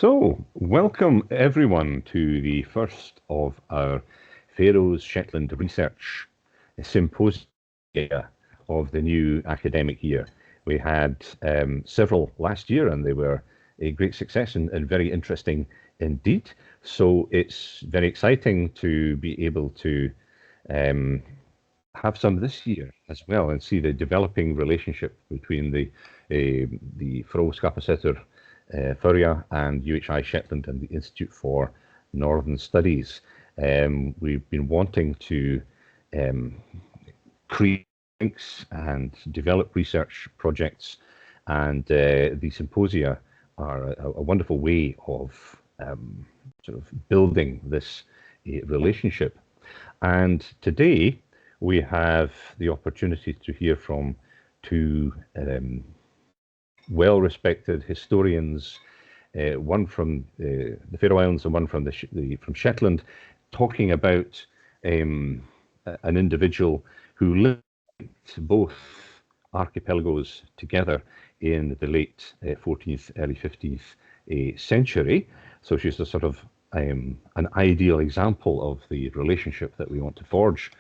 So, welcome everyone to the first of our Faroes Shetland Research Symposium of the new academic year. We had several last year and they were a great success and very interesting indeed. So it's very exciting to be able to have some this year as well and see the developing relationship between the Fróðskaparsetur Føroya and UHI Shetland and the Institute for Northern Studies. We've been wanting to create links and develop research projects, and the symposia are a wonderful way of sort of building this relationship. And today we have the opportunity to hear from two well-respected historians, one from the Faroe Islands and one from from Shetland, talking about an individual who linked both archipelagos together in the late 14th, early 15th century. So she's a sort of an ideal example of the relationship that we want to forge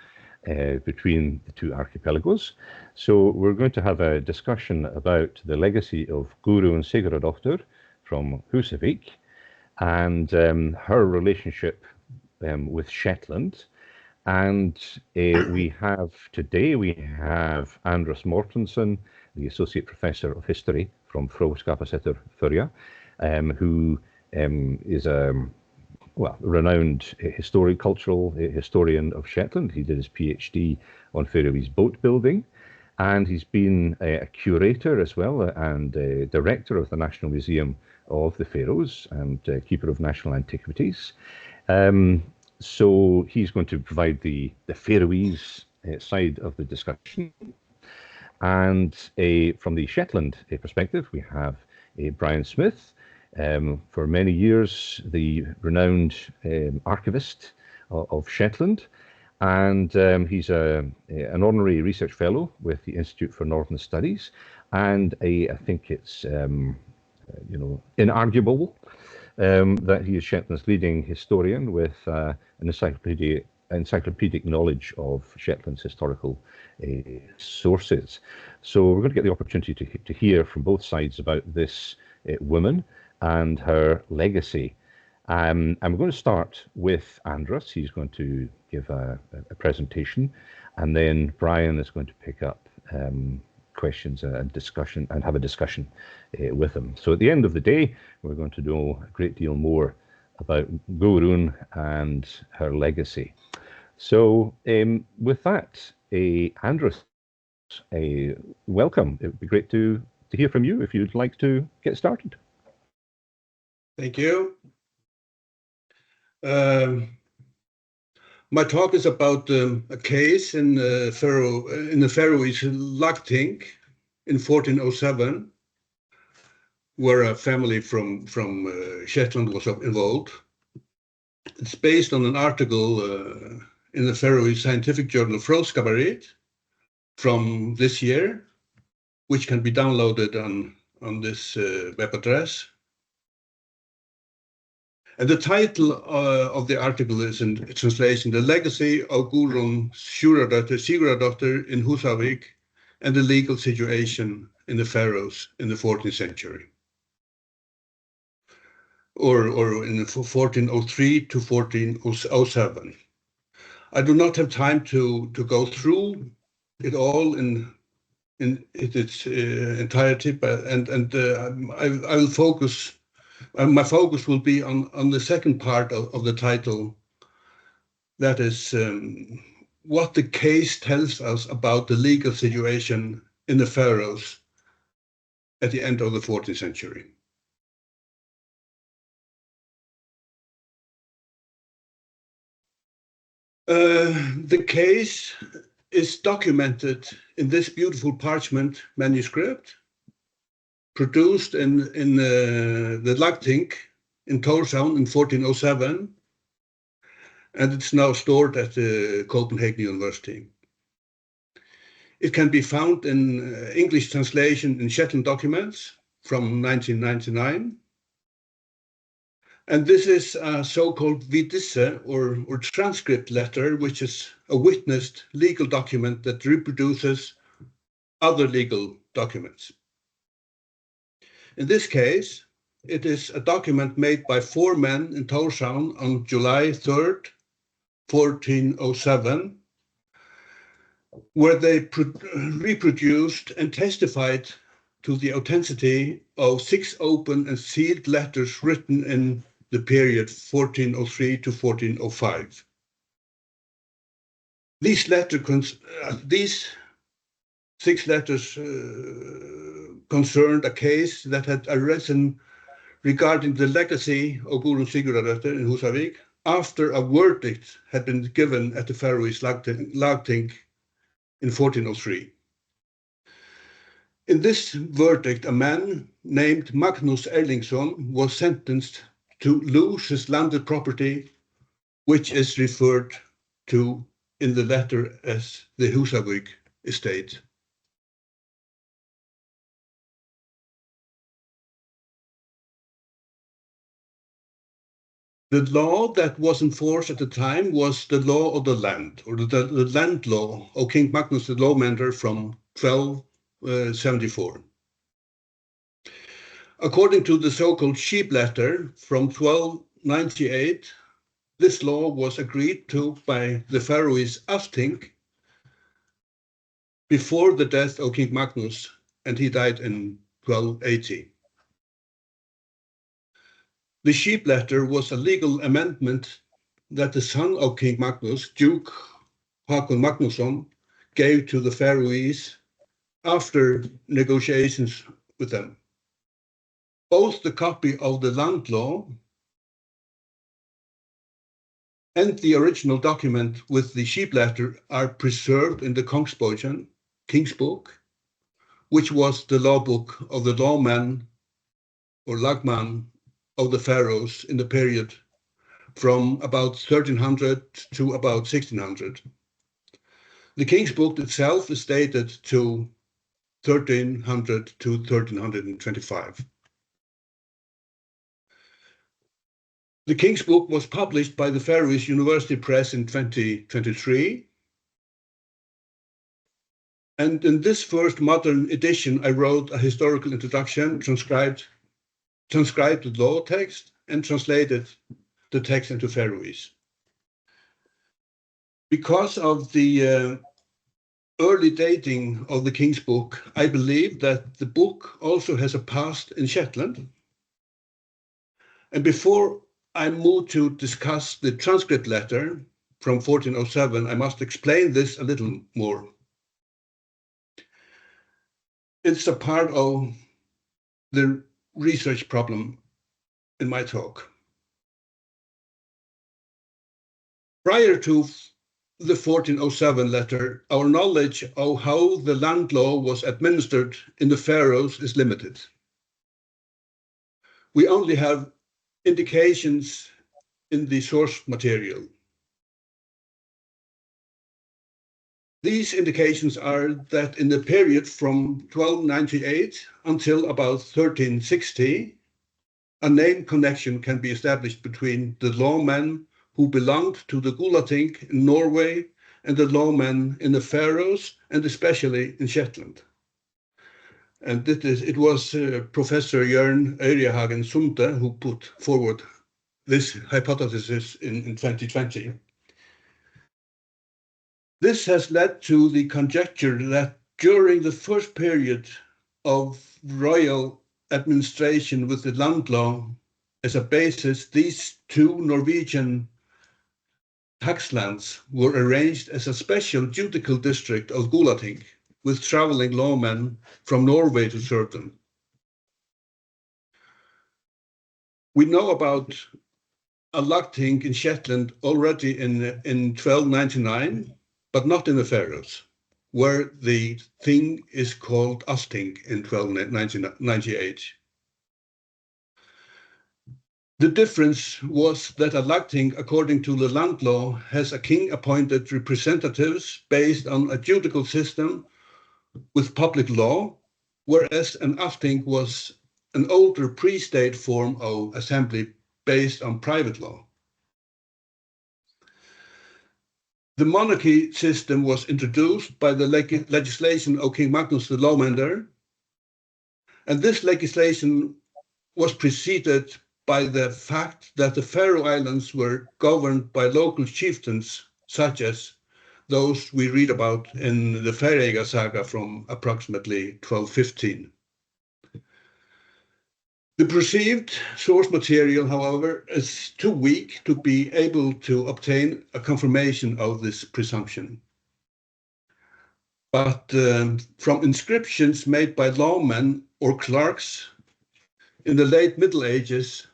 between the two archipelagos. So we're going to have a discussion about the legacy of Gudrun Sigurdardottir from Husavik and her relationship with Shetland. And we have Andras Mortensen, the Associate Professor of History from Fróðskaparsetur Føroya, who is a renowned cultural historian of Shetland. He did his PhD on Faroese boat building, and he's been a curator as well and director of the National Museum of the Faroes and keeper of national antiquities. So he's going to provide the Faroese side of the discussion. And from the Shetland perspective, we have Brian Smith, for many years the renowned archivist of Shetland, and he's an honorary research fellow with the Institute for Northern Studies, and I think it's inarguable that he is Shetland's leading historian with an encyclopedic knowledge of Shetland's historical sources. So we're going to get the opportunity to hear from both sides about this woman and her legacy. I'm going to start with Andras. He's going to give a presentation, and then Brian is going to pick up questions and discussion and have a discussion with him. So at the end of the day, we're going to know a great deal more about Gudrun and her legacy. So with that, Andras, welcome. It would be great to hear from you if you'd like to get started. Thank you. My talk is about a case in the Faroese lagting in 1407, where a family from Shetland was involved. It's based on an article in the Faroese scientific journal Fróðskaparsetur from this year, which can be downloaded on this web address. And the title of the article is in translation, The Legacy of Gudrun Sigurdardottir in Husavik and the Legal Situation in the Faroes in the 14th century. Or in 1403 to 1407. I do not have time to go through it all in its entirety, but I will focus. My focus will be on the second part of the title, that is what the case tells us about the legal situation in the Faroes at the end of the 14th century. The case is documented in this beautiful parchment manuscript, produced in the lagting in Tórshavn in 1407, and it's now stored at the Copenhagen University. It can be found in English translation in Shetland documents from 1999, And this is a so-called vidisse or transcript letter, which is a witnessed legal document that reproduces other legal documents. In this case, it is a document made by 4 men in Tórshavn on July 3rd, 1407, where they reproduced and testified to the authenticity of 6 open and sealed letters written in the period 1403 to 1405. These 6 letters concerned a case that had arisen regarding the legacy of Gudrun Sigurdardottir in Husavik after a verdict had been given at the Faroese lagting in 1403. In this verdict, a man named Magnus Erlingsson was sentenced to lose his landed property, which is referred to in the letter as the Husavik estate. The law that was enforced at the time was the law of the land, or the land law of King Magnus the Lawmender from 1274. According to the so-called sheep letter from 1298, this law was agreed to by the Faroese Althing before the death of King Magnus, and he died in 1280. The sheep letter was a legal amendment that the son of King Magnus, Duke Håkon Magnusson, gave to the Faroese after negotiations with them. Both the copy of the land law and the original document with the sheep letter are preserved in the Kongsboken, King's Book, which was the law book of the lawman or lagman of the Faroes in the period from about 1300 to about 1600. The King's Book itself is dated to 1300 to 1325. The King's Book was published by the Faroese University Press in 2023. And in this first modern edition, I wrote a historical introduction, transcribed the law text, and translated the text into Faroese. Because of the early dating of the King's Book, I believe that the book also has a past in Shetland. And before I move to discuss the transcript letter from 1407, I must explain this a little more. It's a part of the research problem in my talk. Prior to the 1407 letter, our knowledge of how the land law was administered in the Faroes is limited. We only have indications in the source material. These indications are that in the period from 1298 until about 1360, a name connection can be established between the lawmen who belonged to the Gulating in Norway and the lawmen in the Faroes, and especially in Shetland. And it was Professor Jørn Øyrehagen Sunde who put forward this hypothesis in 2020. This has led to the conjecture that during the first period of royal administration with the land law as a basis, these 2 Norwegian tax lands were arranged as a special judicial district of Gulating, with traveling lawmen from Norway to serve them. We know about a lagting in Shetland already in 1299, but not in the Faroes, where the thing is called Althing in 1298. The difference was that a lagting, according to the land law, has a king-appointed representatives based on a judicial system with public law, whereas an Althing was an older pre-state form of assembly based on private law. The monarchy system was introduced by the legislation of King Magnus the Lawmender, and this legislation was preceded by the fact that the Faroe Islands were governed by local chieftains, such as those we read about in the Føroya saga from approximately 1215. The perceived source material, however, is too weak to be able to obtain a confirmation of this presumption. But from inscriptions made by lawmen or clerks in the late Middle Ages,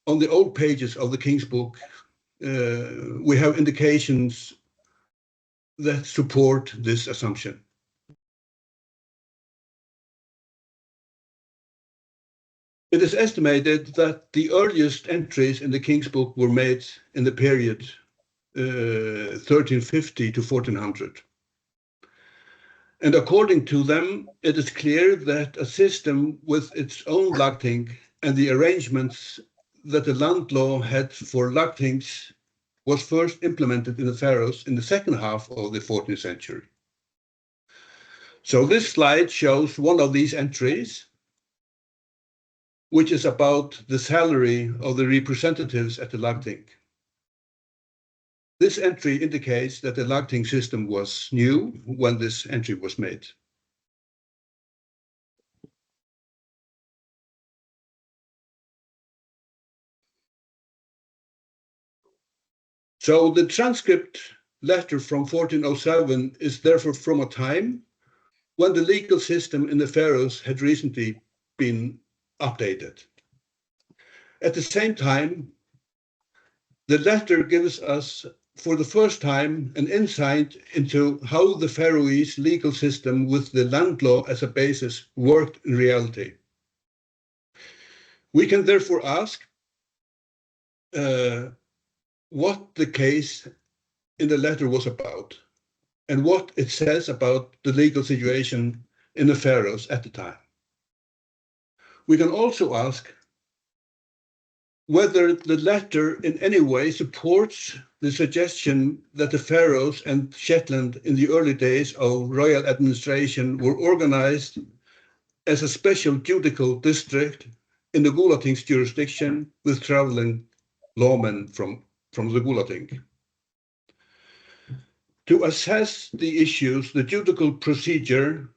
on the old pages of the King's Book, we have indications that support this assumption. It is estimated that the earliest entries in the King's Book were made in the period 1350 to 1400. And according to them, it is clear that a system with its own lagting and the arrangements that the land law had for lagtings was first implemented in the Faroes in the second half of the 14th century. So this slide shows one of these entries, which is about the salary of the representatives at the lagting. This entry indicates that the lagting system was new when this entry was made. So the transcript letter from 1407 is therefore from a time when the legal system in the Faroes had recently been updated. At the same time, the letter gives us, for the first time, an insight into how the Faroese legal system with the land law as a basis worked in reality. We can therefore ask what the case in the letter was about and what it says about the legal situation in the Faroes at the time. We can also ask whether the letter in any way supports the suggestion that the Faroes and Shetland in the early days of royal administration were organized as a special judicial district in the Gulating's jurisdiction with traveling lawmen from the Gulating. To assess the issues, the judicial procedure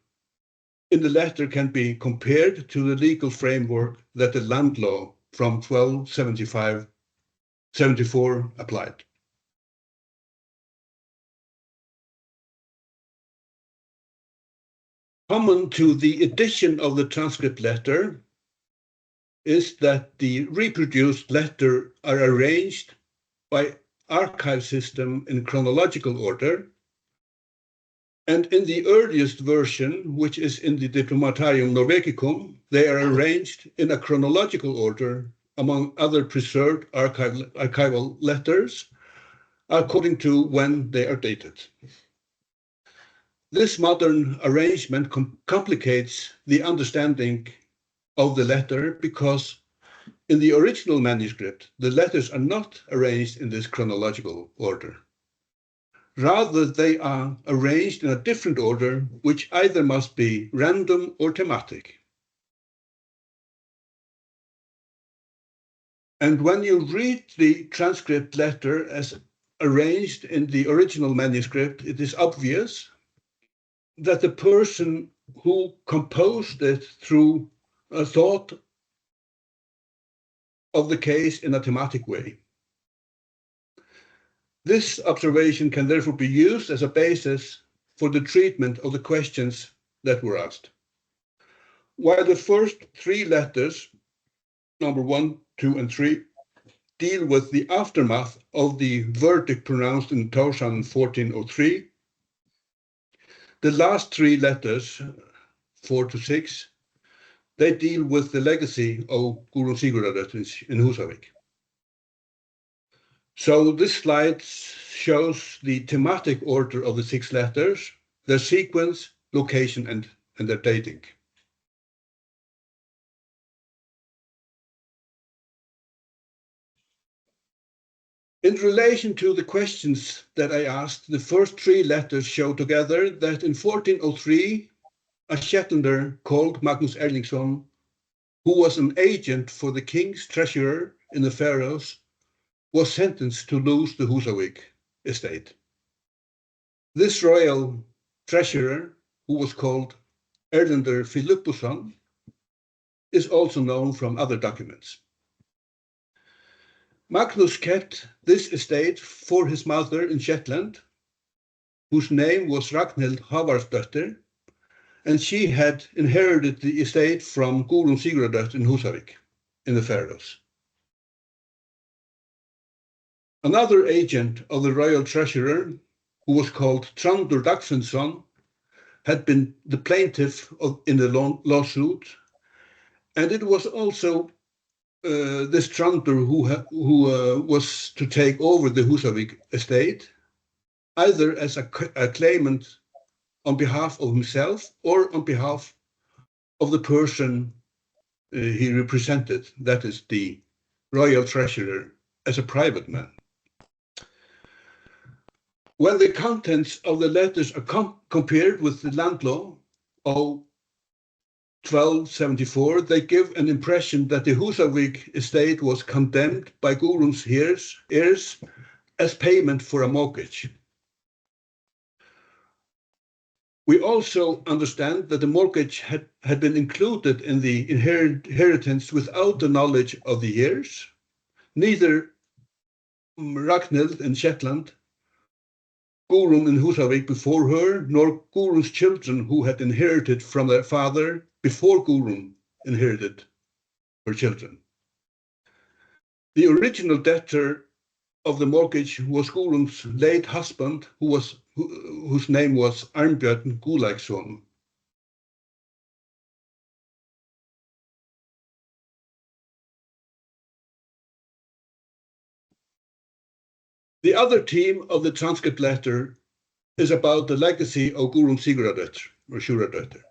in the letter can be compared to the legal framework that the land law from 1274 applied. Common to the edition of the transcript letter is that the reproduced letter are arranged by archive system in chronological order, and in the earliest version, which is in the Diplomatarium Norvegicum, they are arranged in a chronological order among other preserved archival letters, according to when they are dated. This modern arrangement complicates the understanding of the letter because in the original manuscript, the letters are not arranged in this chronological order. Rather, they are arranged in a different order, which either must be random or thematic. And when you read the transcript letter as arranged in the original manuscript, it is obvious that the person who composed it through a thought of the case in a thematic way. This observation can therefore be used as a basis for the treatment of the questions that were asked. While the first three letters, number 1, 2, and 3, deal with the aftermath of the verdict pronounced in Tórshavn in 1403, the last three letters, 4 to 6, they deal with the legacy of Gudrun Sigurdardottir in Husavik. So this slide shows the thematic order of the 6 letters, their sequence, location, and their dating. In relation to the questions that I asked, the first three letters show together that in 1403, a Shetlander called Magnus Erlingsson, who was an agent for the king's treasurer in the Faroes, was sentenced to lose the Husavik estate. This royal treasurer, who was called Erlendur Philippusson, is also known from other documents. Magnus kept this estate for his mother in Shetland, whose name was Ragnhild Havarsdottir, and she had inherited the estate from Gudrun Sigurdardottir in Husavik in the Faroes. Another agent of the royal treasurer, who was called Trandur Dagfinnsson, had been the plaintiff in the lawsuit, and it was also this Trandur who was to take over the Husavik estate, either as a claimant on behalf of himself or on behalf of the person he represented, that is the royal treasurer, as a private man. When the contents of the letters are compared with the land law of 1274, they give an impression that the Husavik estate was condemned by Gudrun's heirs as payment for a mortgage. We also understand that the mortgage had been included in the inheritance without the knowledge of the heirs. Neither Ragnhild in Shetland, Gudrun in Husavik before her, nor Gudrun's children who had inherited from their father before Gudrun inherited her children. The original debtor of the mortgage was Gudrun's late husband, whose name was Arnbjörn Gulating. The other theme of the transcript letter is about the legacy of Gudrun Sigurdardottir.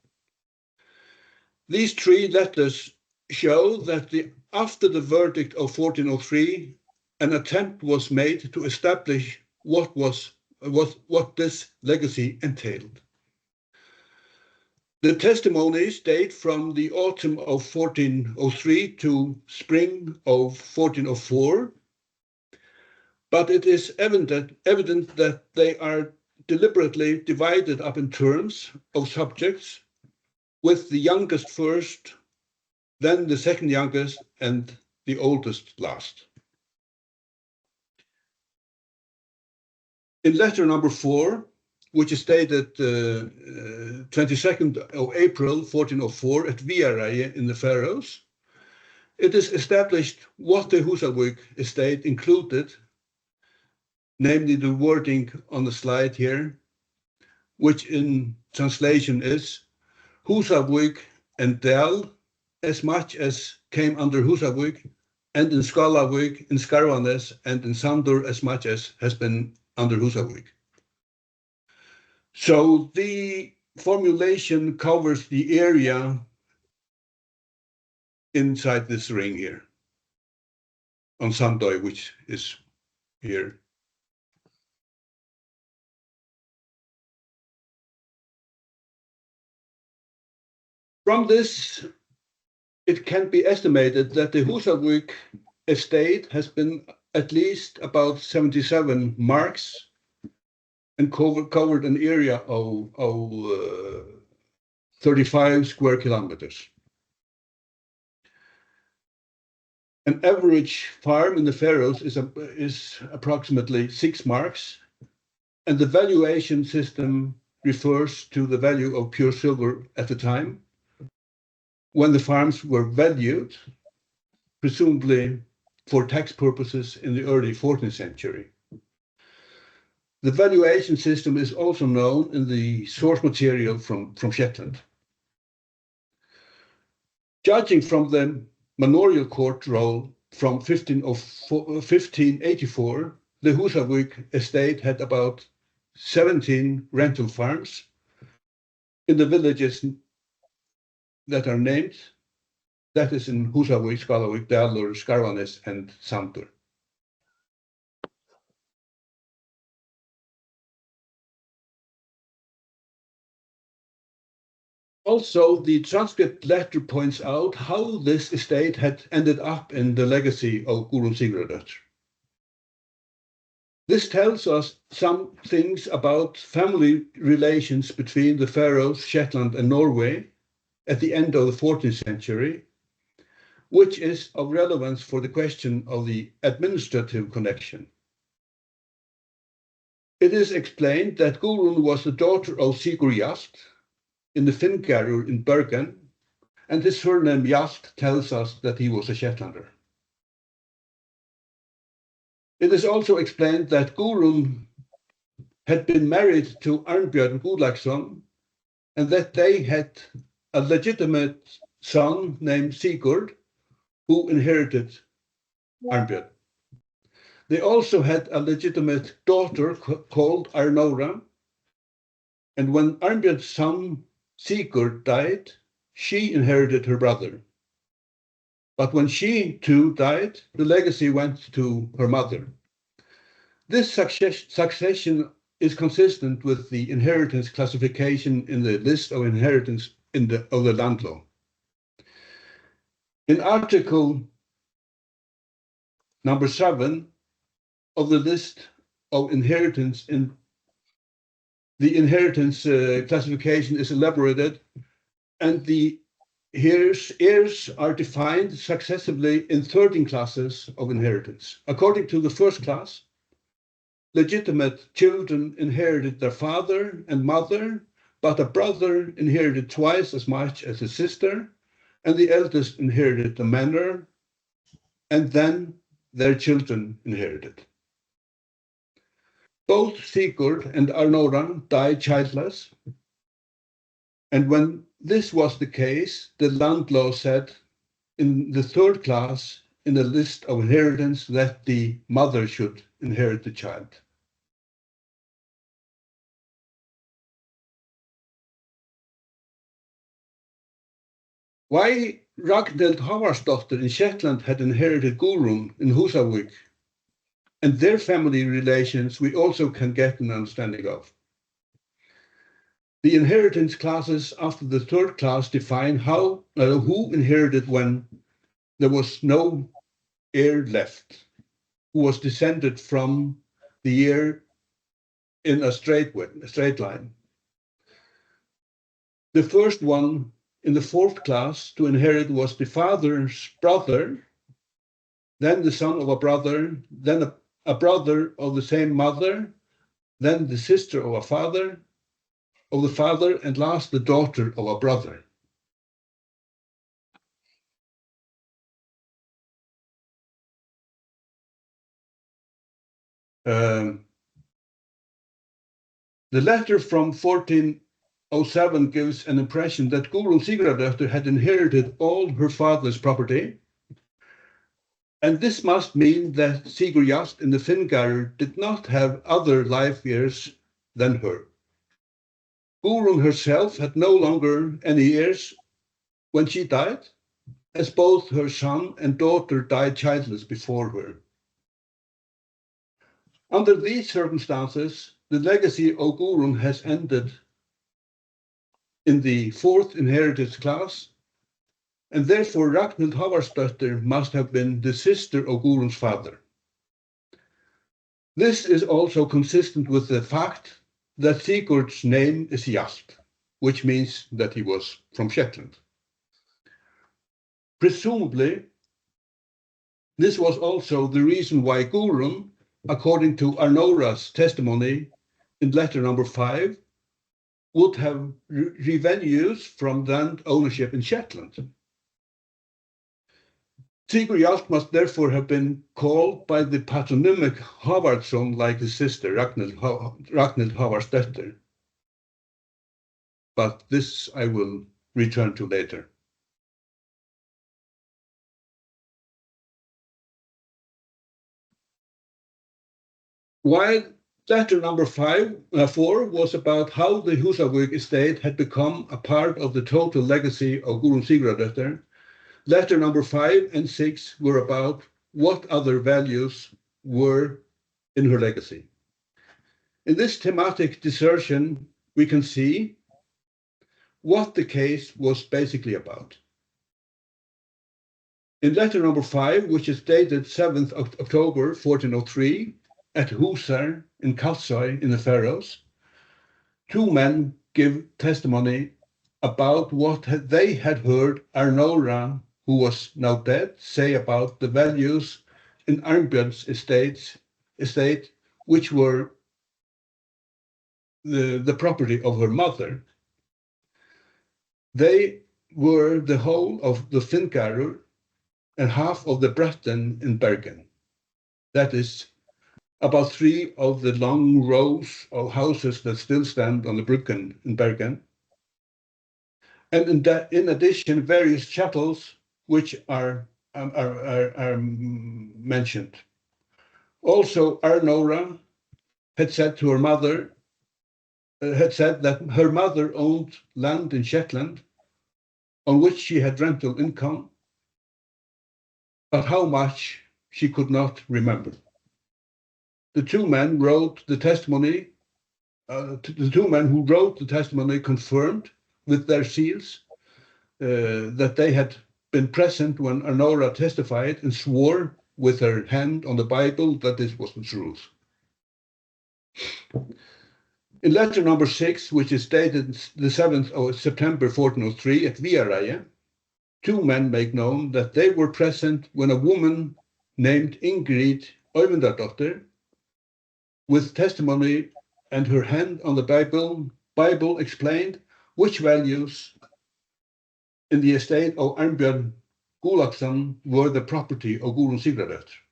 These three letters show that after the verdict of 1403, an attempt was made to establish what this legacy entailed. The testimonies date from the autumn of 1403 to spring of 1404, but it is evident that they are deliberately divided up in terms of subjects, with the youngest first, then the second youngest, and the oldest last. In letter number 4, which is dated 22nd of April 1404 at Viðareiði in the Faroes, it is established what the Husavik estate included, namely the wording on the slide here, which in translation is Husavik and Dal, as much as came under Husavik, and in Skálavik, in Skarvanes, and in Sandur, as much as has been under Husavik. So the formulation covers the area inside this ring here, on Sandoy, which is here. From this, it can be estimated that the Husavik estate has been at least about 77 marks and covered an area of 35 square kilometers. An average farm in the Faroes is approximately 6 marks, and the valuation system refers to the value of pure silver at the time, when the farms were valued, presumably for tax purposes in the early 14th century. The valuation system is also known in the source material from Shetland. Judging from the manorial court roll from 1584, the Husavik estate had about 17 rental farms in the villages that are named, that is in Husavik, Skálavik, Dalur, Skarvanes, and Sandur. Also, the transcript letter points out how this estate had ended up in the legacy of Gudrun Sigurdardottir. This tells us some things about family relations between the Faroes, Shetland, and Norway at the end of the 14th century, which is of relevance for the question of the administrative connection. It is explained that Gudrun was the daughter of Sigurd Jast in the Finngarður in Bergen, and his surname Jast tells us that he was a Shetlander. It is also explained that Gudrun had been married to Arnbjörn Gulating, and that they had a legitimate son named Sigurd, who inherited Arnbjörn. They also had a legitimate daughter called Arnora, and when Arnbjörn's son Sigurd died, she inherited her brother. But when she too died, the legacy went to her mother. This succession is consistent with the inheritance classification in the list of inheritance of the land law. In Article number 7 of the list of inheritance, the inheritance classification is elaborated, and the heirs are defined successively in 13 classes of inheritance. According to the first class, legitimate children inherited their father and mother, but a brother inherited twice as much as his sister, and the eldest inherited the manor, and then their children inherited. Both Sigurd and Arnora died childless, and when this was the case, the land law said in the third class in the list of inheritance that the mother should inherit the child. Why Ragnhild Havarsdottir in Shetland had inherited Gudrun in Husavik, and their family relations we also can get an understanding of. The inheritance classes after the third class define who inherited when there was no heir left, who was descended from the heir in a straight line. The first one in the fourth class to inherit was the father's brother, then the son of a brother, then a brother of the same mother, then the sister of the father, and last the daughter of a brother. The letter from 1407 gives an impression that Gudrun Sigurdardottir had inherited all her father's property, and this must mean that Sigurd Jast in the Finngarður did not have other life heirs than her. Gudrun herself had no longer any heirs when she died, as both her son and daughter died childless before her. Under these circumstances, the legacy of Gudrun has ended in the fourth inheritance class, and therefore Ragnhild Havarsdottir must have been the sister of Gudrun's father. This is also consistent with the fact that Sigurd's name is Jast, which means that he was from Shetland. Presumably, this was also the reason why Gudrun, according to Arnora's testimony in letter number 5, would have revenues from land ownership in Shetland. Sigurd Jast must therefore have been called by the patronymic Havardsson like his sister Ragnhild Havarsdottir. But this I will return to later. While letter number 4 was about how the Husavik estate had become a part of the total legacy of Gudrun Sigurdardottir, letter number 5 and 6 were about what other values were in her legacy. In this thematic dissertation, we can see what the case was basically about. In letter number 5, which is dated 7th October 1403 at Husar in Kalsoy in the Faroes, 2 men give testimony about what they had heard Arnora, who was now dead, say about the values in Arnbjörn's estate, which were the property of her mother. They were the whole of the Finngarur and half of the Breton in Bergen. That is about 3 of the long rows of houses that still stand on the Bryggen in Bergen. And in addition, various chattels which are mentioned. Also, Arnora had said to her mother, that her mother owned land in Shetland on which she had rental income, but how much she could not remember. The 2 men wrote the testimony. The 2 men who wrote the testimony confirmed with their seals that they had been present when Arnora testified and swore with her hand on the Bible that this was the truth. In letter number 6, which is dated the 7th of September 1403 at Viareie, 2 men make known that they were present when a woman named Ingrid Øyvindardottir, with testimony and her hand on the Bible explained which values in the estate of Arnbjörn Gulating were the property of Gudrun Sigurdardottir.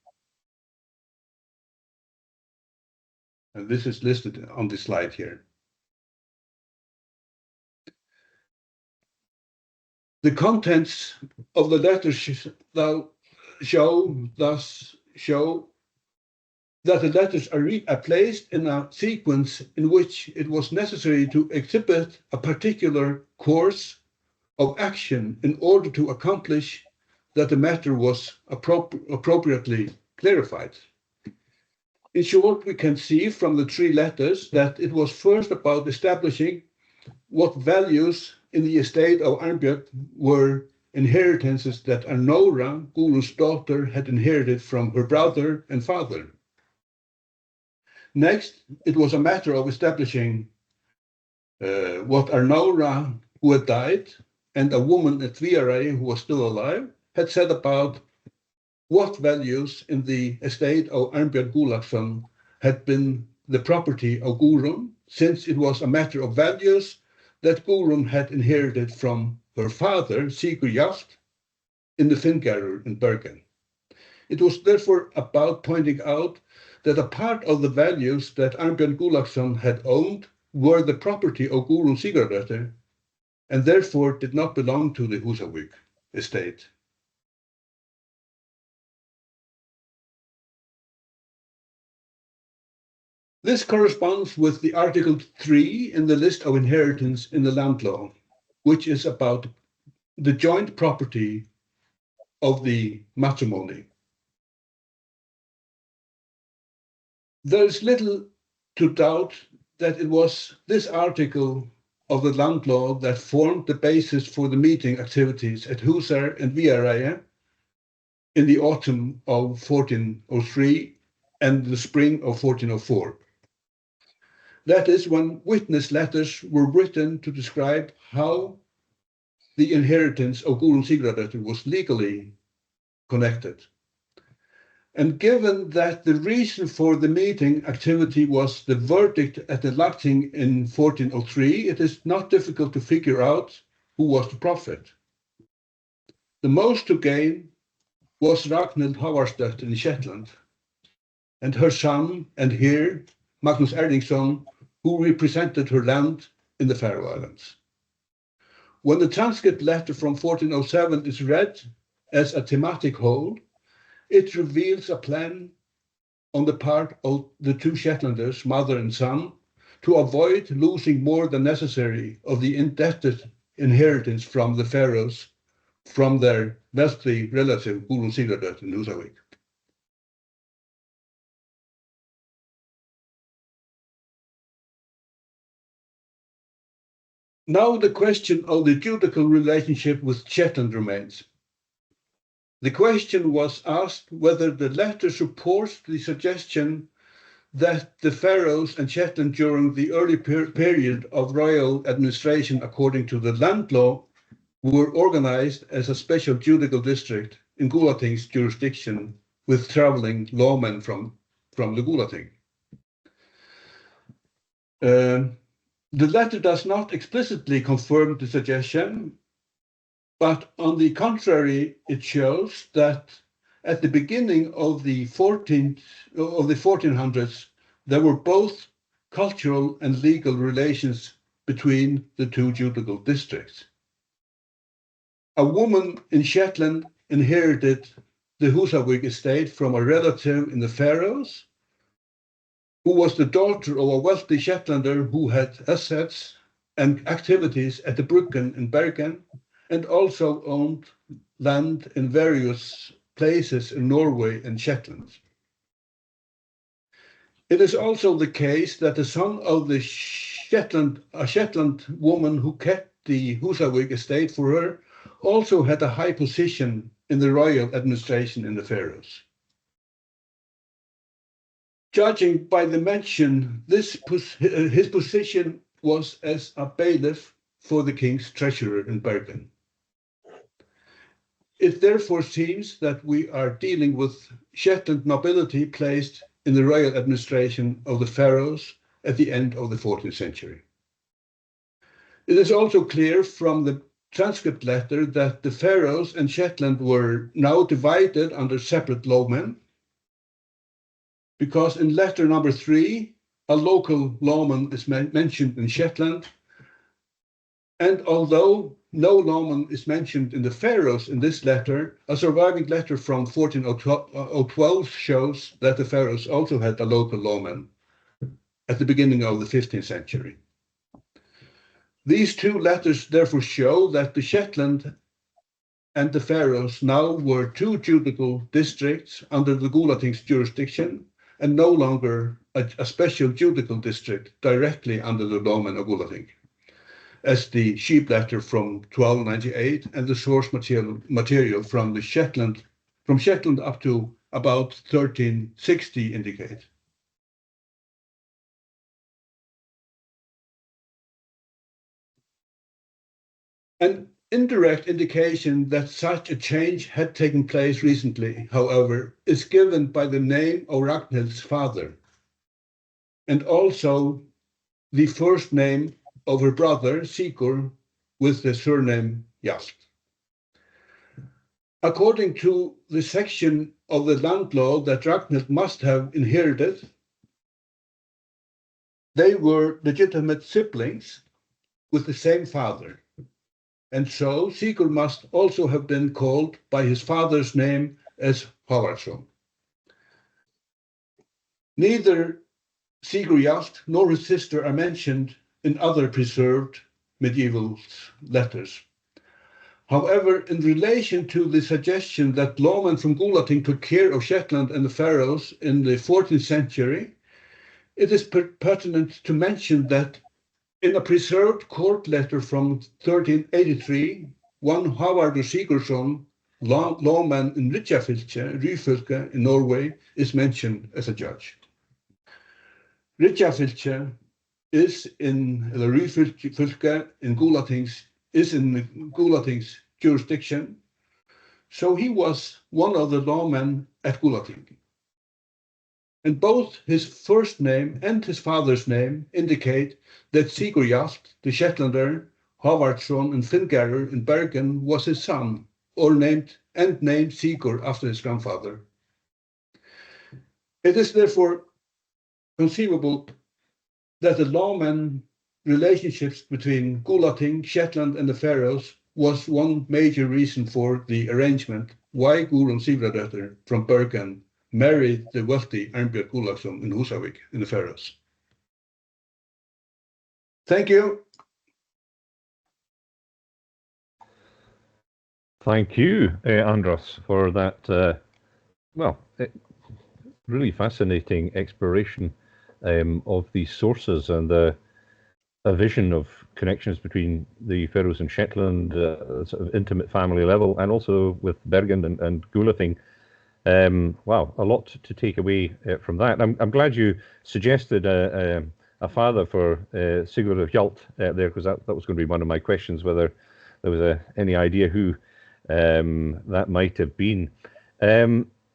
And this is listed on the slide here. The contents of the letter show that the letters are placed in a sequence in which it was necessary to exhibit a particular course of action in order to accomplish that the matter was appropriately clarified. In short, we can see from the 3 letters that it was first about establishing what values in the estate of Arnbjörn were inheritances that Arnora, Gudrun's daughter, had inherited from her brother and father. Next, it was a matter of establishing what Arnora, who had died, and a woman at Viareie, who was still alive, had said about what values in the estate of Arnbjörn Gulating had been the property of Gudrun, since it was a matter of values that Gudrun had inherited from her father, Sigurd Jast, in the Finngarur in Bergen. It was therefore about pointing out that a part of the values that Arnbjörn Gulating had owned were the property of Gudrun Sigurdardottir, and therefore did not belong to the Husavik estate. This corresponds with the Article 3 in the list of inheritance in the land law, which is about the joint property of the matrimony. There is little to doubt that it was this article of the land law that formed the basis for the meeting activities at Husar and Viareie in the autumn of 1403 and the spring of 1404. That is when witness letters were written to describe how the inheritance of Gudrun Sigurdardottir was legally connected. And given that the reason for the meeting activity was the verdict at the lagting in 1403, it is not difficult to figure out who was the prophet. The most to gain was Ragnhild Havarsdóttir in Shetland, and her son and heir, Magnus Erlingsson, who represented her land in the Faroe Islands. When the transcript letter from 1407 is read as a thematic whole, it reveals a plan on the part of the 2 Shetlanders, mother and son, to avoid losing more than necessary of the indebted inheritance from the Faroes from their wealthy relative Gudrun Sigurdardottir in Husavik. Now the question of the judicial relationship with Shetland remains. The question was asked whether the letter supports the suggestion that the Faroes and Shetland during the early period of royal administration according to the land law were organized as a special judicial district in Gulating's jurisdiction with traveling lawmen from the Gulating. The letter does not explicitly confirm the suggestion, but on the contrary, it shows that at the beginning of the 1400s, there were both cultural and legal relations between the two judicial districts. A woman in Shetland inherited the Husavik estate from a relative in the Faroes, who was the daughter of a wealthy Shetlander who had assets and activities at the Bryggen in Bergen, and also owned land in various places in Norway and Shetland. It is also the case that the son of the a Shetland woman who kept the Husavik estate for her, also had a high position in the royal administration in the Faroes. Judging by the mention, his position was as a bailiff for the king's treasurer in Bergen. It therefore seems that we are dealing with Shetland nobility placed in the royal administration of the Faroes at the end of the 14th century. It is also clear from the transcript letter that the Faroes and Shetland were now divided under separate lawmen, because in letter number 3, a local lawman is mentioned in Shetland, and although no lawman is mentioned in the Faroes in this letter, a surviving letter from 1412 shows that the Faroes also had a local lawman at the beginning of the 15th century. These two letters therefore show that the Shetland and the Faroes now were two judicial districts under the Gulating's jurisdiction, and no longer a special judicial district directly under the lawmen of Gulating, as the sheep letter from 1298 and the source material from Shetland up to about 1360 indicate. An indirect indication that such a change had taken place recently, however, is given by the name of Ragnhild's father, and also the first name of her brother, Sigurd, with the surname Jast. According to the section of the land law that Ragnhild must have inherited, they were legitimate siblings with the same father. And so Sigurd must also have been called by his father's name as Havarsson. Neither Sigurd Jast nor his sister are mentioned in other preserved medieval letters. However, in relation to the suggestion that lawmen from Gulating took care of Shetland and the Faroes in the 14th century, it is pertinent to mention that in a preserved court letter from 1383, one Havardur Sigurdsson, lawman in Ryfylke in Norway, is mentioned as a judge. Ryfylke is in the Ryfylke in Gulating's jurisdiction, so he was one of the lawmen at Gulating. And both his first name and his father's name indicate that Sigurd Jast, the Shetlander, Havarsson and Fingarur in Bergen was his son, or named Sigurd after his grandfather. It is therefore conceivable that the lawman relationships between Gulating, Shetland and the Faroes was one major reason for the arrangement why Gudrun Sigurdardottir from Bergen married the wealthy Arnbjörn Gulason in Husavik in the Faroes. Thank you. Thank you, Andras, for that, really fascinating exploration of these sources. And a vision of connections between the Faroes and Shetland, sort of intimate family level, and also with Bergen and Gulating. Wow, a lot to take away from that. I'm glad you suggested a father for Sigurd of Hjalt there, because that was going to be one of my questions, whether there was any idea who that might have been.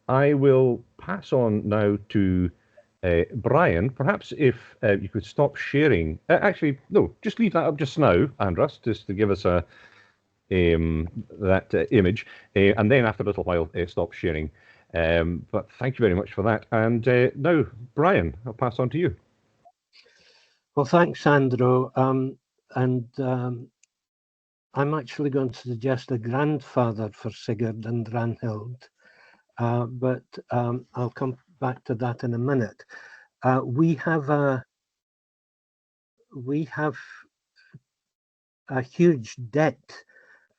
I will pass on now to Brian. Perhaps if you could stop sharing. Actually, no, just leave that up just now, Andras, just to give us that image, and then after a little while, stop sharing. But thank you very much for that. And now, Brian, I'll pass on to you. Well, thanks, Andrew. I'm actually going to suggest a grandfather for Sigurd and Ragnhild, but I'll come back to that in a minute. We have a huge debt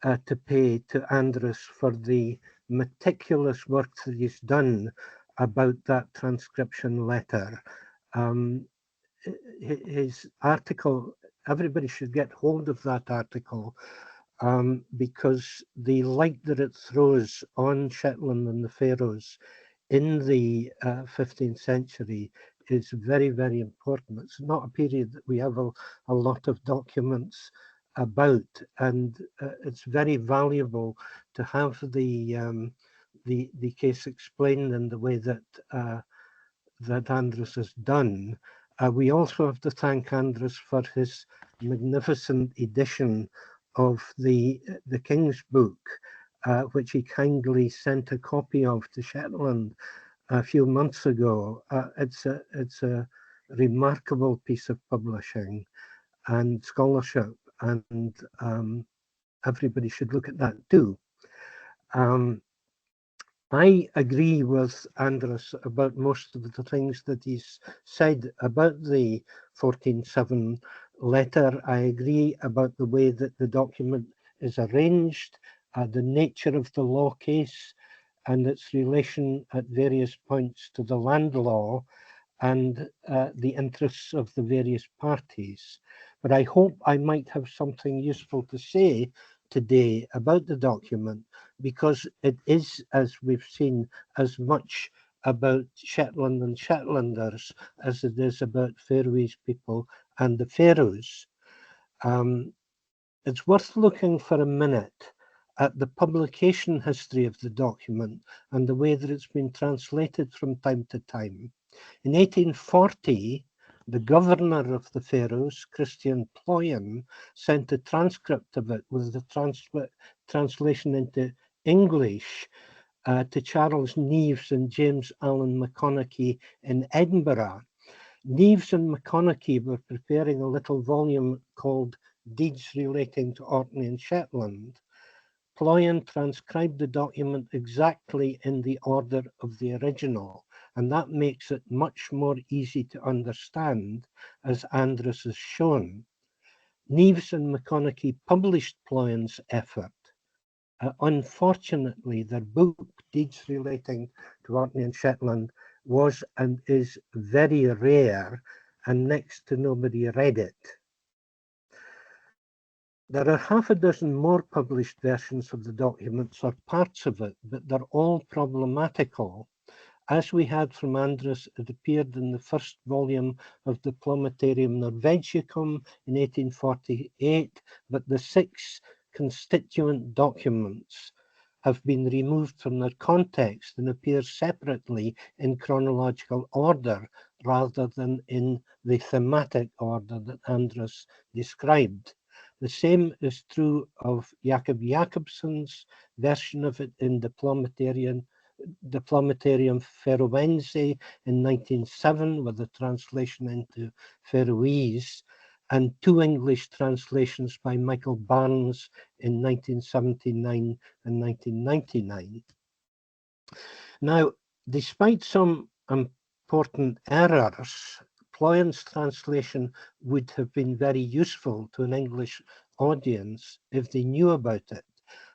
to pay to Andras for the meticulous work that he's done about that transcription letter. His article, everybody should get hold of that article, because the light that it throws on Shetland and the Faroes in the 15th century is very, very important. It's not a period that we have a lot of documents about, and it's very valuable to have the case explained in the way that that Andras has done. We also have to thank Andras for his magnificent edition of the King's Book, which he kindly sent a copy of to Shetland a few months ago. It's a remarkable piece of publishing and scholarship, and everybody should look at that too. I agree with Andras about most of the things that he's said about the 14.7 letter. I agree about the way that the document is arranged, the nature of the law case, and its relation at various points to the land law and the interests of the various parties. But I hope I might have something useful to say today about the document, because it is, as we've seen, as much about Shetland and Shetlanders as it is about Faroese people and the Faroes. It's worth looking for a minute at the publication history of the document and the way that it's been translated from time to time. In 1840, the governor of the Faroes, Christian Ployan, sent a transcript of it with the translation into English to Charles Neves and James Allen McConaughey in Edinburgh. Neves and McConaughey were preparing a little volume called Deeds Relating to Orkney and Shetland. Ployan transcribed the document exactly in the order of the original, and that makes it much more easy to understand, as Andras has shown. Neves and McConaughey published Ployan's effort. Unfortunately, their book, Deeds Relating to Orkney and Shetland, was and is very rare, and next to nobody read it. There are half a dozen more published versions of the documents or parts of it, but they're all problematical. As we had from Andras, it appeared in the first volume of Diplomatarium Norvegicum in 1848, but the 6 constituent documents have been removed from their context and appear separately in chronological order rather than in the thematic order that Andras described. The same is true of Jacob Jakobsson's version of it in Diplomatarium Faroense in 1907, with a translation into Faroese, and 2 English translations by Michael Barnes in 1979 and 1999. Now, despite some important errors, Ployan's translation would have been very useful to an English audience if they knew about it.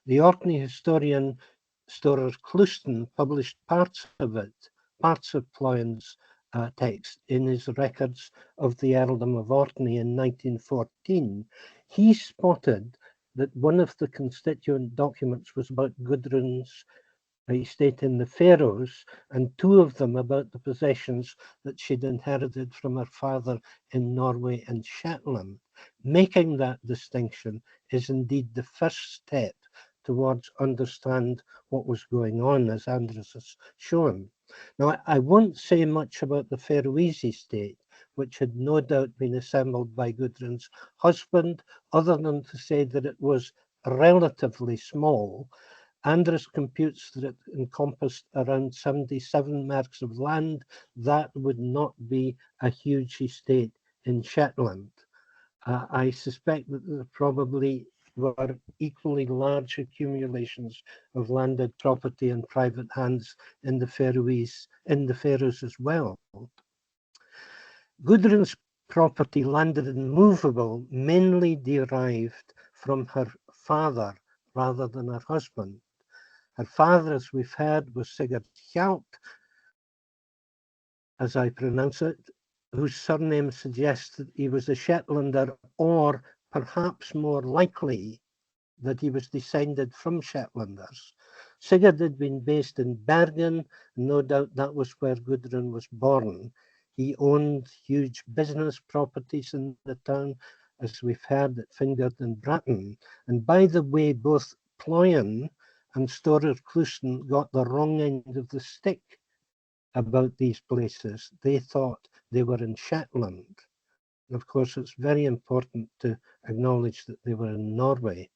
The Orkney historian Storer Clouston published parts of Ployan's text in his records of the earldom of Orkney in 1914, he spotted that one of the constituent documents was about Gudrun's estate in the Faroes, and two of them about the possessions that she'd inherited from her father in Norway and Shetland. Making that distinction is indeed the first step towards understand what was going on, as Andras has shown. Now, I won't say much about the Faroese estate, which had no doubt been assembled by Gudrun's husband, other than to say that it was relatively small. Andras computes that it encompassed around 77 marks of land. That would not be a huge estate in Shetland. I suspect that there probably were equally large accumulations of landed property in private hands in the Faroes as well. Gudrun's property, landed and movable, mainly derived from her father rather than her husband. Her father, as we've heard, was Sigurd Hjalt, as I pronounce it, whose surname suggests that he was a Shetlander, or perhaps more likely that he was descended from Shetlanders. Sigurd had been based in Bergen, and no doubt that was where Gudrun was born. He owned huge business properties in the town, as we've heard, at Fingard and Bratton. And by the way, both Ployan and Storer Clusen got the wrong end of the stick about these places. They thought they were in Shetland. And of course, it's very important to acknowledge that they were in Norway.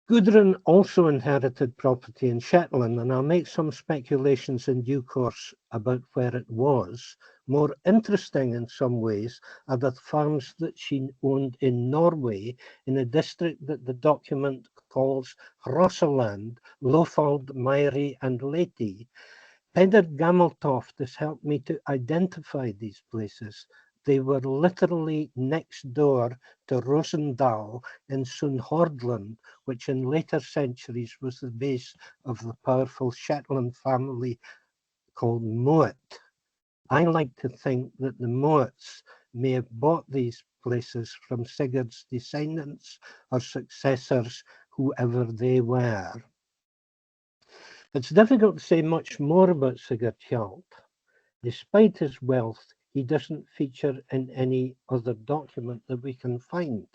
Gudrun also inherited property in Shetland, and I'll make some speculations in due course about where it was. More interesting in some ways are the farms that she owned in Norway, in a district that the document calls Rosseland, Lofald, Meiry, and Leti. Peder Gammeltoft has helped me to identify these places. They were literally next door to Rosendal in Sunnhordland, which in later centuries was the base of the powerful Shetland family called Moet. I like to think that the Moets may have bought these places from Sigurd's descendants or successors, whoever they were. It's difficult to say much more about Sigurd Hjalt. Despite his wealth, he doesn't feature in any other document that we can find.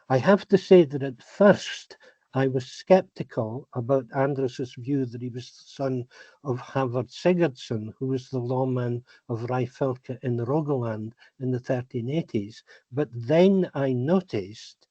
I have to say that at first I was skeptical about Andras's view that he was the son of Havard Sigurdsson, who was the lawman of Ryfylke in Rogaland in the 1380s. But then I noticed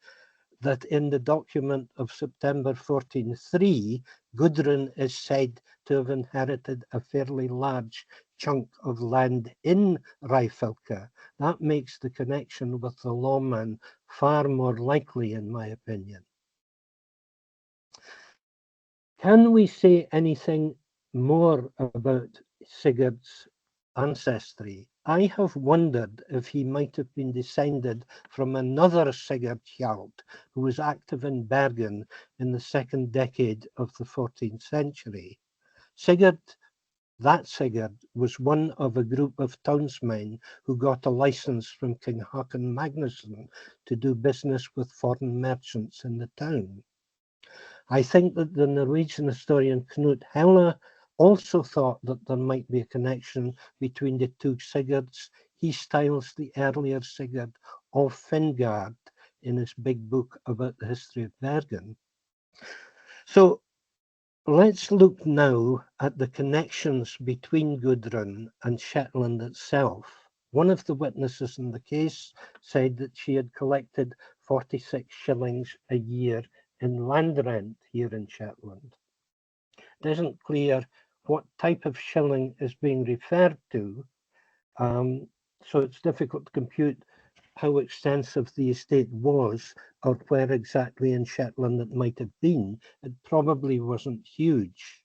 that in the document of September 1403, Gudrun is said to have inherited a fairly large chunk of land in Ryfylke. That makes the connection with the lawman far more likely, in my opinion. Can we say anything more about Sigurd's ancestry? I have wondered if he might have been descended from another Sigurd Hjalt, who was active in Bergen in the second decade of the 14th century. That Sigurd was one of a group of townsmen who got a license from King Håkon Magnusson to do business with foreign merchants in the town. I think that the Norwegian historian Knut Helle also thought that there might be a connection between the two Sigurds. He styles the earlier Sigurd of Fingard in his big book about the history of Bergen. So let's look now at the connections between Gudrun and Shetland itself. One of the witnesses in the case said that she had collected 46 shillings a year in land rent here in Shetland. It isn't clear what type of shilling is being referred to, so it's difficult to compute how extensive the estate was or where exactly in Shetland it might have been. It probably wasn't huge.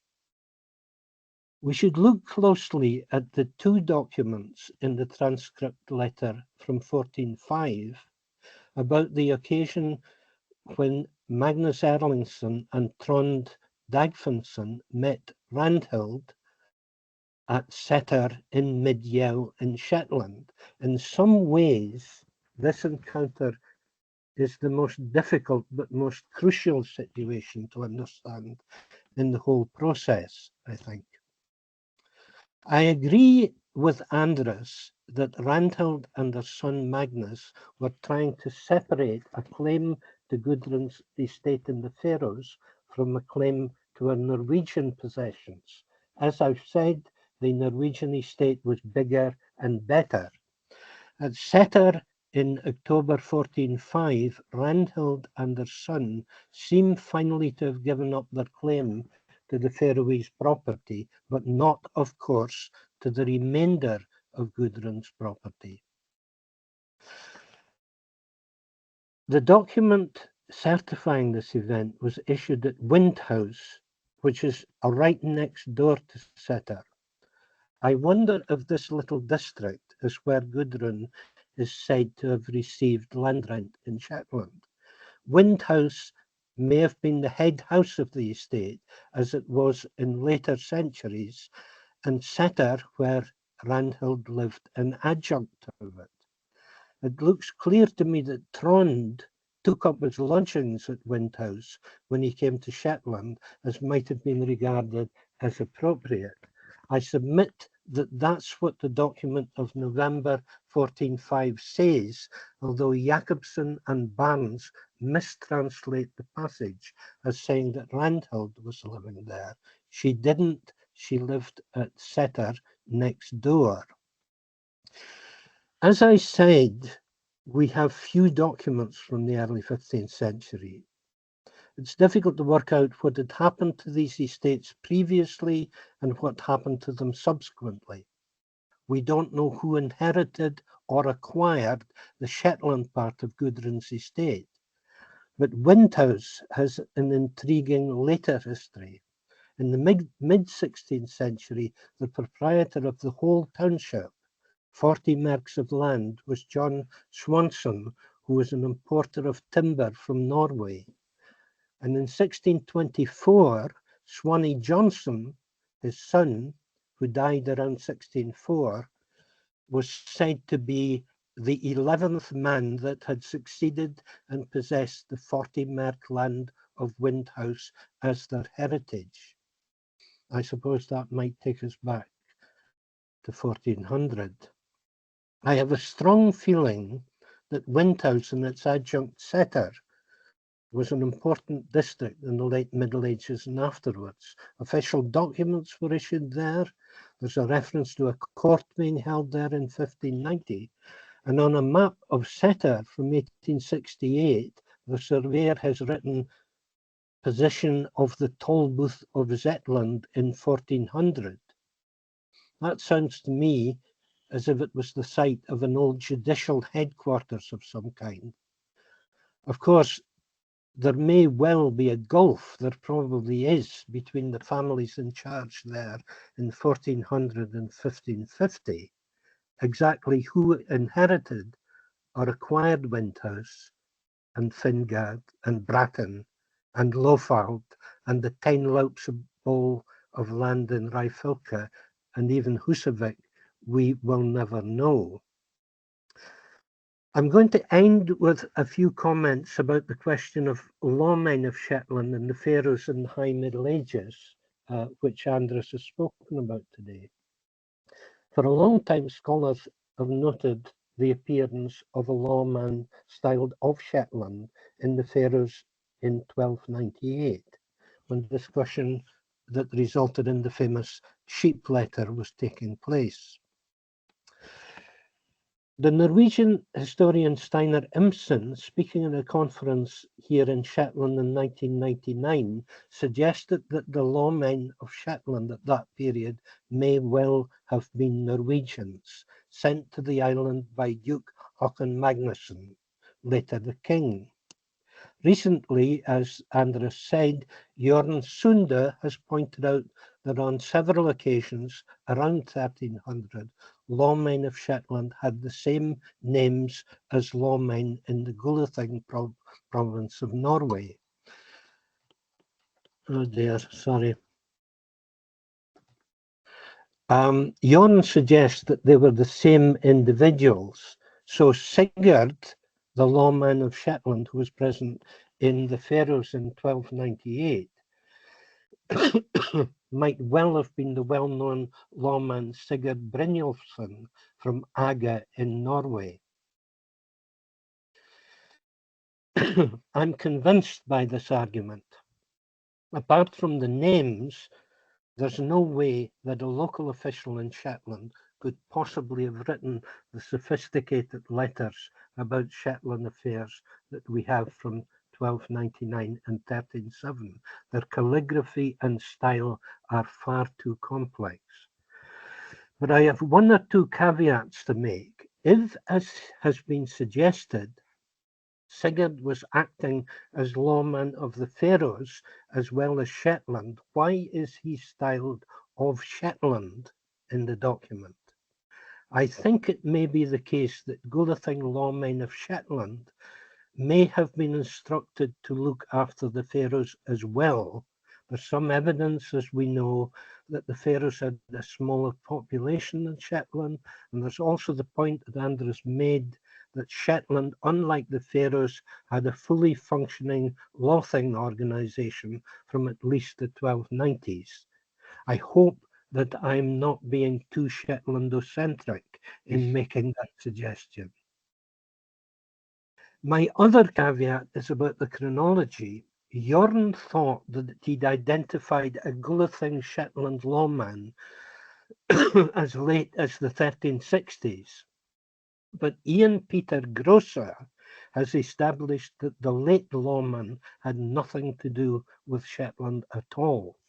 We should look closely at the two documents in the transcript letter from 1405 about the occasion when Magnus Erlingsson and Trond Dagfinson met Randhild at Setter in Mid-Yell in Shetland. In some ways, this encounter is the most difficult but most crucial situation to understand in the whole process, I think. I agree with Andras that Randhild and her son Magnus were trying to separate a claim to Gudrun's estate in the Faroes from a claim to her Norwegian possessions. As I've said, the Norwegian estate was bigger and better. At Setter in October 1405, Randhild and her son seem finally to have given up their claim to the Faroese property, but not, of course, to the remainder of Gudrun's property. The document certifying this event was issued at Windhouse, which is right next door to Setter. I wonder if this little district is where Gudrun is said to have received land rent in Shetland. Windhouse may have been the head house of the estate, as it was in later centuries, and Setter, where Randhild lived, an adjunct of it. It looks clear to me that Trond took up his lodgings at Windhouse when he came to Shetland, as might have been regarded as appropriate. I submit that that's what the document of November 1405 says, although Jacobson and Barnes mistranslate the passage as saying that Randhild was living there. She didn't. She lived at Setter next door. As I said, we have few documents from the early 15th century. It's difficult to work out what had happened to these estates previously and what happened to them subsequently. We don't know who inherited or acquired the Shetland part of Gudrun's estate, but Windhouse has an intriguing later history. In the mid-16th century, the proprietor of the whole township, 40 merks of land, was John Swanson, who was an importer of timber from Norway. And in 1624, Swanee Johnson, his son, who died around 1604, was said to be the 11th man that had succeeded and possessed the 40 merk land of Windhouse as their heritage. I suppose that might take us back to 1400. I have a strong feeling that Windhouse and its adjunct Setter was an important district in the late Middle Ages and afterwards. Official documents were issued there. There's a reference to a court being held there in 1590. And on a map of Setter from 1868, the surveyor has written position of the toll booth of Zetland in 1400. That sounds to me as if it was the site of an old judicial headquarters of some kind. Of course, there may well be a gulf, there probably is, between the families in charge there in 1400 and 1550. Exactly who inherited or acquired Windhouse and Fingard and Bratton and Lofald and the 10 loops of land in Ryfylke and even Husavik, we will never know. I'm going to end with a few comments about the question of lawmen of Shetland and the Faroes in the High Middle Ages, which Andras has spoken about today. For a long time, scholars have noted the appearance of a lawman styled of Shetland in the Faroes in 1298, when the discussion that resulted in the famous sheep letter was taking place. The Norwegian historian Steinar Imsen, speaking at a conference here in Shetland in 1999, suggested that the lawmen of Shetland at that period may well have been Norwegians, sent to the island by Duke Håkon Magnusson, later the king. Recently, as Andras said, Jorn Sunde has pointed out that on several occasions around 1300, lawmen of Shetland had the same names as lawmen in the Gulating province of Norway. Oh dear, sorry. Jorn suggests that they were the same individuals. So Sigurd, the lawman of Shetland, who was present in the Faroes in 1298, might well have been the well-known lawman Sigurd Brynjolfsson from Aga in Norway. I'm convinced by this argument. Apart from the names, there's no way that a local official in Shetland could possibly have written the sophisticated letters about Shetland affairs that we have from 1299 and 1307. Their calligraphy and style are far too complex. But I have one or two caveats to make. If, as has been suggested, Sigurd was acting as lawman of the Faroes as well as Shetland, why is he styled of Shetland in the document? I think it may be the case that Gulating lawmen of Shetland may have been instructed to look after the Faroes as well. There's some evidence, as we know, that the Faroes had a smaller population than Shetland, and there's also the point that Andras made that Shetland, unlike the Faroes, had a fully functioning lagting organization from at least the 1290s. I hope that I'm not being too Shetlandocentric in making that suggestion. My other caveat is about the chronology. Jorn thought that he'd identified a Gulating Shetland lawman as late as the 1360s. But Ian Peter Grosser has established that the late lawman had nothing to do with Shetland at all.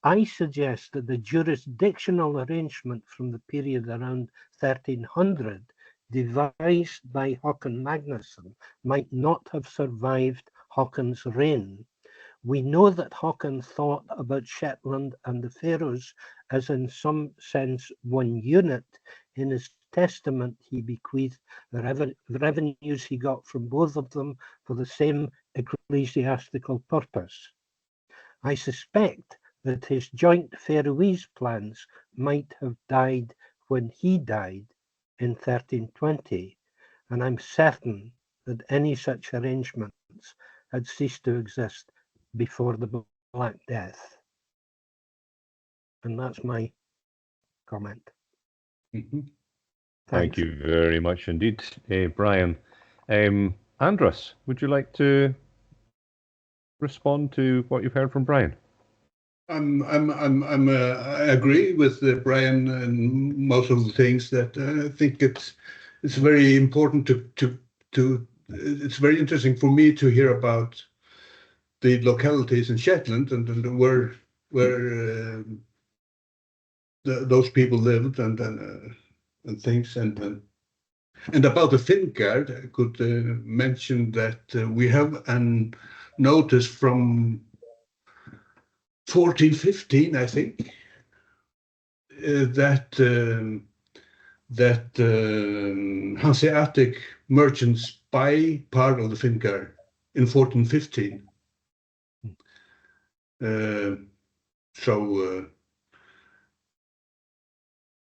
I suggest that the jurisdictional arrangement from the period around 1300 devised by Håkon Magnusson might not have survived Håkon's reign. We know that Håkon thought about Shetland and the Faroes as in some sense one unit. In his testament, he bequeathed the revenues he got from both of them for the same ecclesiastical purpose. I suspect that his joint Faroese plans might have died when he died in 1320, and I'm certain that any such arrangements had ceased to exist before the Black Death. And that's my comment. Mm-hmm. Thank you very much indeed, Brian. Andras, would you like to respond to what you've heard from Brian? I agree with Brian and most of the things that I think it's very important to it's very interesting for me to hear about the localities in Shetland and where those people lived and things and about the Finngard. I could mention that we have a notice from 1415, I think, that Hanseatic merchants buy part of the Finngard in 1415. So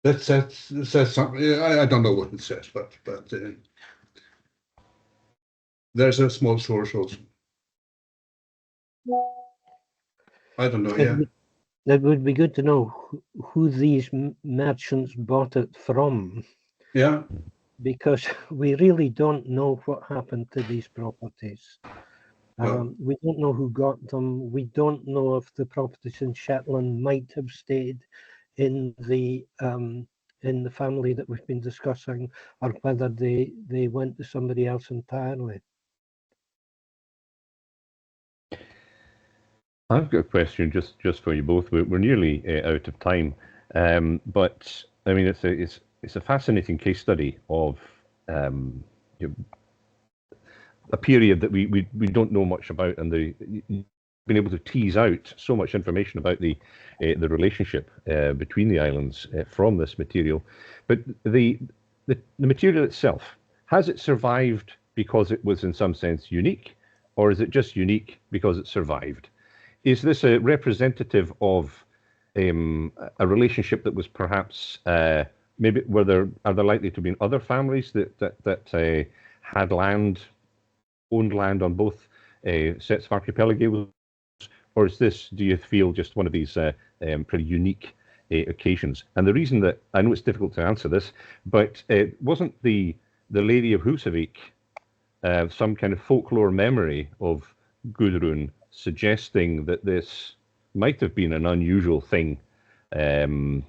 that says something. I don't know what it says, but there's a small source also. I don't know. Yeah, it would be good to know who these merchants bought it from. Yeah, because we really don't know what happened to these properties. No. We don't know who got them. We don't know if the properties in Shetland might have stayed in the family that we've been discussing, or whether they went to somebody else entirely. I've got a question just for you both. We're nearly out of time, but I mean it's a fascinating case study of a period that we don't know much about, and been able to tease out so much information about the relationship between the islands from this material. But the material itself, has it survived because it was in some sense unique, or is it just unique because it survived? Is this a representative of a relationship that was perhaps maybe are there likely to have been other families that had owned land on both sets of archipelagos, or is this, do you feel, just one of these pretty unique occasions? And the reason that I know it's difficult to answer this, but wasn't the Lady of Husavik some kind of folklore memory of Gudrun suggesting that this might have been an unusual thing, and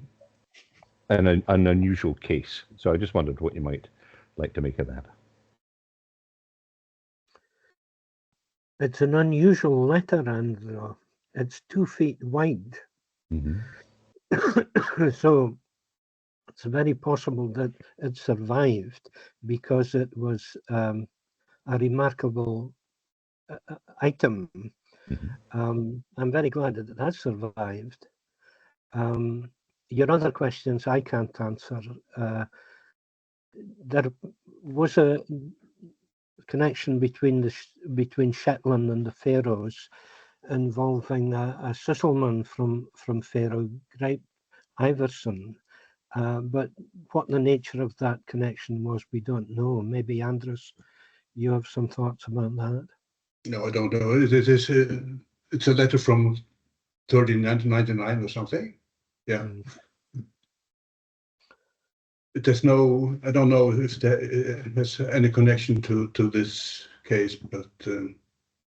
an unusual case? So I just wondered what you might like to make of that. It's an unusual letter, Andrew. It's 2 feet wide. Mm-hmm. So it's very possible that it survived because it was a remarkable item. Mm-hmm. I'm very glad that it has survived. Your other questions I can't answer. There was a connection between Shetland and the Faroes involving a sysselman from Faroe, Greip Iverson. But what the nature of that connection was, we don't know. Maybe Andras, you have some thoughts about that? No, I don't know. It's a letter from 1399 or something. Yeah. There's no, I don't know if there has any connection to this case, but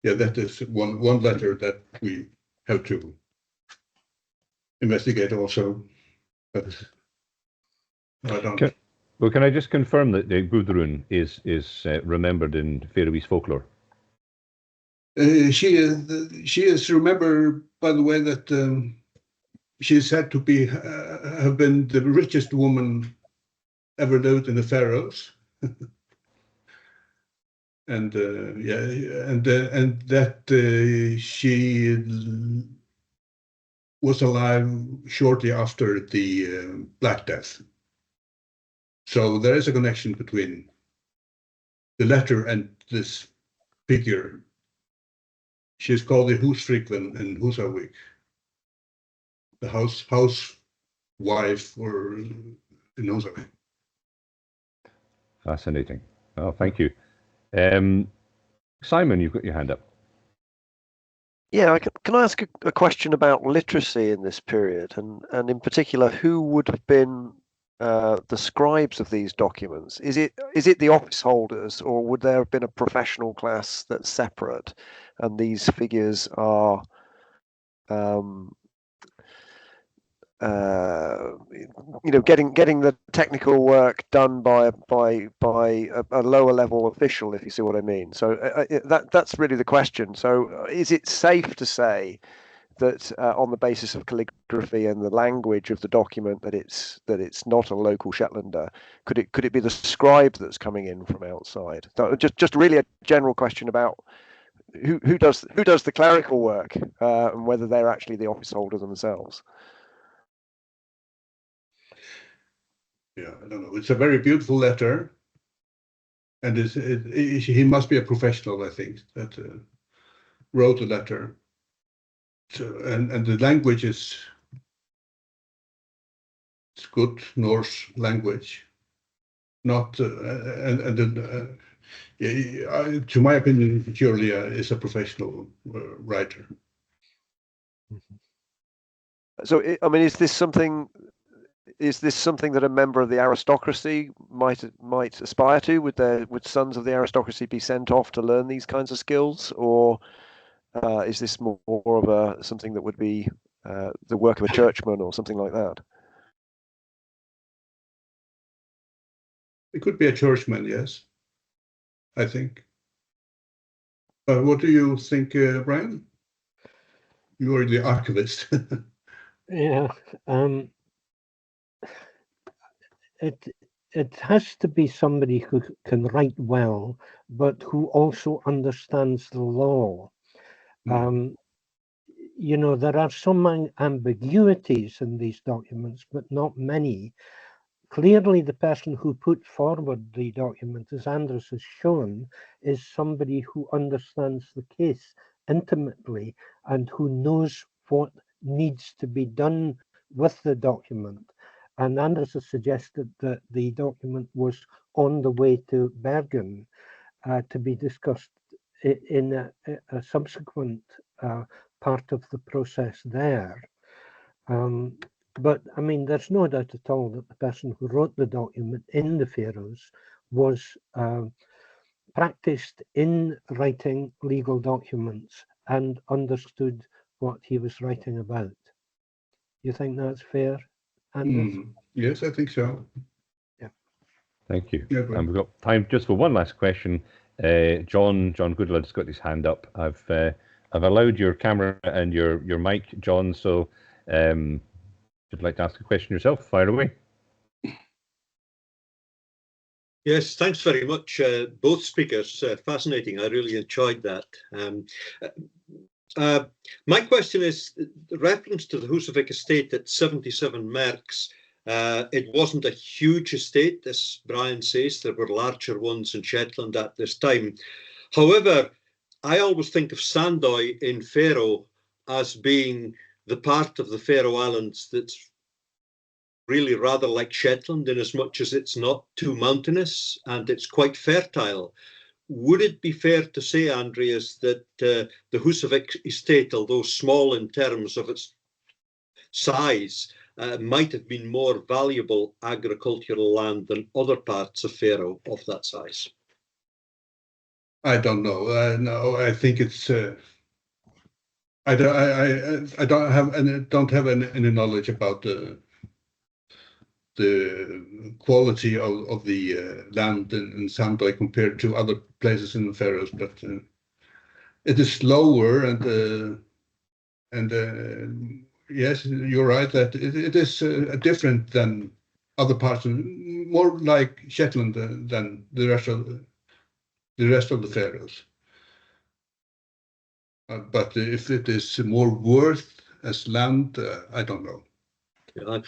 yeah, that is one letter that we have to investigate also. But I don't. Well, can I just confirm that Gudrun is remembered in Faroese folklore? She is remembered by the way that she is said to have been the richest woman ever lived in the Faroes. And that she was alive shortly after the Black Death. So there is a connection between the letter and this figure. She is called the husfrikven in Husavik, the housewife, or in Husavik. Fascinating. Oh, thank you. Simon, you've got your hand up. Yeah, can I ask a question about literacy in this period, and in particular, who would have been the scribes of these documents? Is it the office holders, or would there have been a professional class that's separate, and these figures are getting the technical work done by a lower level official, if you see what I mean? So that's really the question. So is it safe to say that on the basis of calligraphy and the language of the document that it's not a local Shetlander? Could it be the scribe that's coming in from outside? So just really a general question about who does the clerical work, and whether they're actually the office holders themselves. Yeah, I don't know. It's a very beautiful letter, and he must be a professional, I think, that wrote the letter. So, and the language is good Norse language, not to my opinion, Julia is a professional writer. So, I mean, is this something that a member of the aristocracy might aspire to? Would sons of the aristocracy be sent off to learn these kinds of skills, or is this more of something that would be the work of a churchman or something like that? It could be a churchman, yes, I think. What do you think, Brian? You are the archivist. Yeah. It has to be somebody who can write well, but who also understands the law. There are some ambiguities in these documents, but not many. Clearly, the person who put forward the document, as Andras has shown, is somebody who understands the case intimately and who knows what needs to be done with the document. And Andras has suggested that the document was on the way to Bergen to be discussed in a subsequent part of the process there. But I mean, there's no doubt at all that the person who wrote the document in the Faroes was practiced in writing legal documents and understood what he was writing about. You think that's fair, Andras? Yes, I think so. Yeah. Thank you. Yeah, and we've got time just for one last question. John Goodlad's got his hand up. I've allowed your camera and your mic, John. So, if you'd like to ask a question yourself, fire away. Yes, thanks very much, both speakers. Fascinating. I really enjoyed that. My question is, the reference to the Husavik estate at 77 merks. It wasn't a huge estate, as Brian says. There were larger ones in Shetland at this time. However, I always think of Sandoy in Faroe as being the part of the Faroe Islands that's really rather like Shetland, in as much as it's not too mountainous and it's quite fertile. Would it be fair to say, Andreas, that the Husavik estate, although small in terms of its size, might have been more valuable agricultural land than other parts of Faroe of that size? I don't know. No, I think it's. I don't have any knowledge about the quality of the land in Sandoy compared to other places in the Faroes, but it is slower and yes, you're right that it is different than other parts, more like Shetland than the rest of the Faroes. But if it is more worth as land, I don't know. Yeah,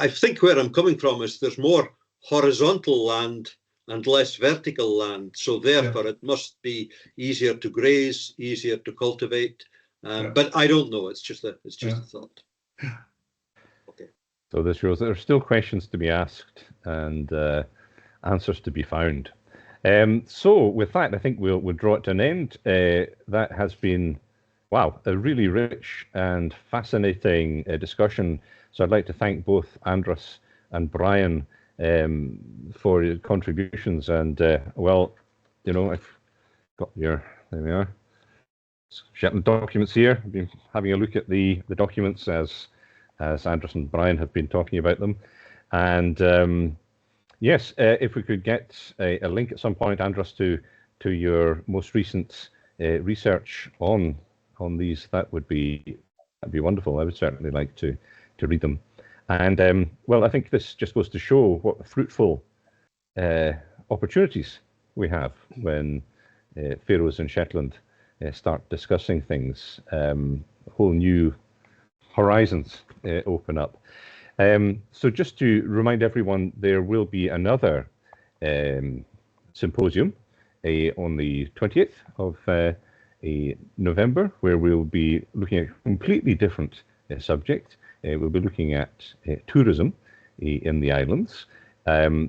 I think where I'm coming from is there's more horizontal land and less vertical land, so therefore it must be easier to graze, easier to cultivate. But I don't know. It's just a thought. Okay. So this shows there are still questions to be asked and answers to be found. So with that, I think we'll draw it to an end. That has been, wow, a really rich and fascinating discussion. So I'd like to thank both Andras and Brian for your contributions. And well, you know, I've got there we are. Shetland documents here. I've been having a look at the documents as Andras and Brian have been talking about them. And yes, if we could get a link at some point, Andras, to your most recent research on these, that'd be wonderful. I would certainly like to read them. And well, I think this just goes to show what fruitful opportunities we have when Faroes and Shetland start discussing things. Whole new horizons open up. So just to remind everyone, there will be another symposium on the 20th of November, where we'll be looking at a completely different subject. We'll be looking at tourism in the islands.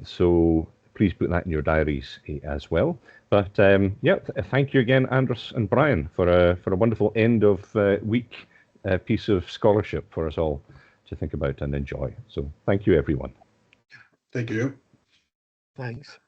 So please put that in your diaries as well. But yeah, thank you again, Andras and Brian, for a wonderful end of week piece of scholarship for us all to think about and enjoy. So thank you, everyone. Thank you. Thanks.